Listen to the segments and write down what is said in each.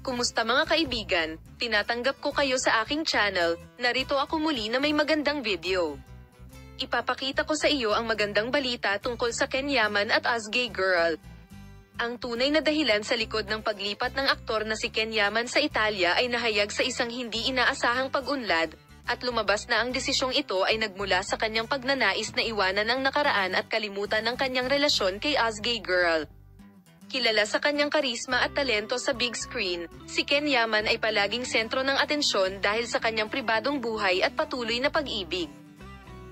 Kumusta mga kaibigan? Tinatanggap ko kayo sa aking channel. Narito ako muli na may magandang video. Ipapakita ko sa iyo ang magandang balita tungkol sa Ken Yaman at Azgay Girl. Ang tunay na dahilan sa likod ng paglipat ng aktor na si Ken Yaman sa Italia ay nahayag sa isang hindi inaasahang pag-unlad, at lumabas na ang desisyong ito ay nagmula sa kanyang pagnanais na iwanan ang nakaraan at kalimutan ang kanyang relasyon kay Azgay Girl. Kilala sa kanyang karisma at talento sa big screen, si Ken Yaman ay palaging sentro ng atensyon dahil sa kanyang pribadong buhay at patuloy na pag-ibig.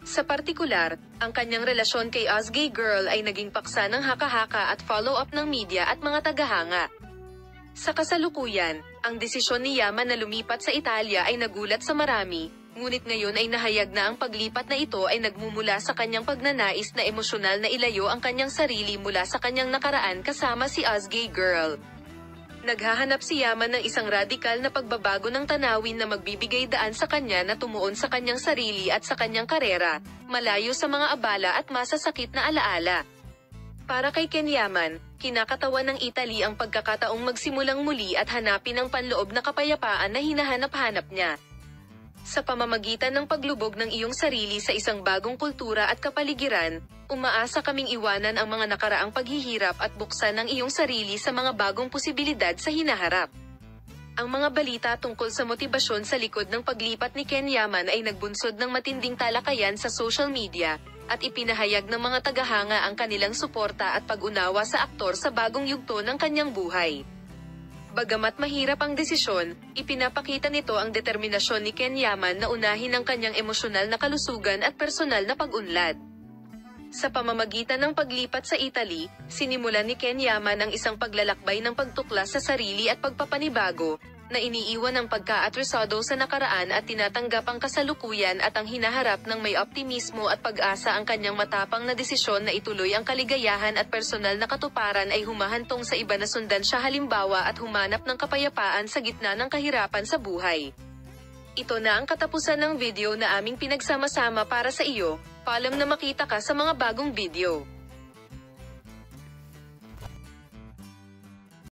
Sa partikular, ang kanyang relasyon kay Azgay Girl ay naging paksa ng haka-haka at follow-up ng media at mga tagahanga. Sa kasalukuyan, ang desisyon ni Yaman na lumipat sa Italia ay nagulat sa marami, ngunit ngayon ay nahayag na ang paglipat na ito ay nagmumula sa kanyang pagnanais na emosyonal na ilayo ang kanyang sarili mula sa kanyang nakaraan kasama si Azgay Girl. Naghahanap si Yaman ng isang radikal na pagbabago ng tanawin na magbibigay daan sa kanya na tumuon sa kanyang sarili at sa kanyang karera, malayo sa mga abala at masasakit na alaala. Para kay Ken Yaman, kinakatawan ng Italy ang pagkakataong magsimulang muli at hanapin ang panloob na kapayapaan na hinahanap-hanap niya. Sa pamamagitan ng paglubog ng iyong sarili sa isang bagong kultura at kapaligiran, umaasa kaming iwanan ang mga nakaraang paghihirap at buksan ang iyong sarili sa mga bagong posibilidad sa hinaharap. Ang mga balita tungkol sa motibasyon sa likod ng paglipat ni Ken Yaman ay nagbunsod ng matinding talakayan sa social media, at ipinahayag ng mga tagahanga ang kanilang suporta at pag-unawa sa aktor sa bagong yugto ng kanyang buhay. Bagamat mahirap ang desisyon, ipinapakita nito ang determinasyon ni Ken Yaman na unahin ang kanyang emosyonal na kalusugan at personal na pag-unlad. Sa pamamagitan ng paglipat sa Italy, sinimulan ni Ken Yaman ang isang paglalakbay ng pagtuklas sa sarili at pagpapanibago, na iniiwan ang pagka-atresado sa nakaraan at tinatanggap ang kasalukuyan at ang hinaharap ng may optimismo at pag-asa. Ang kanyang matapang na desisyon na ituloy ang kaligayahan at personal na katuparan ay humahantong sa iba na sundan siya halimbawa at humanap ng kapayapaan sa gitna ng kahirapan sa buhay. Ito na ang katapusan ng video na aming pinagsama-sama para sa iyo. Paalam na makita ka sa mga bagong video.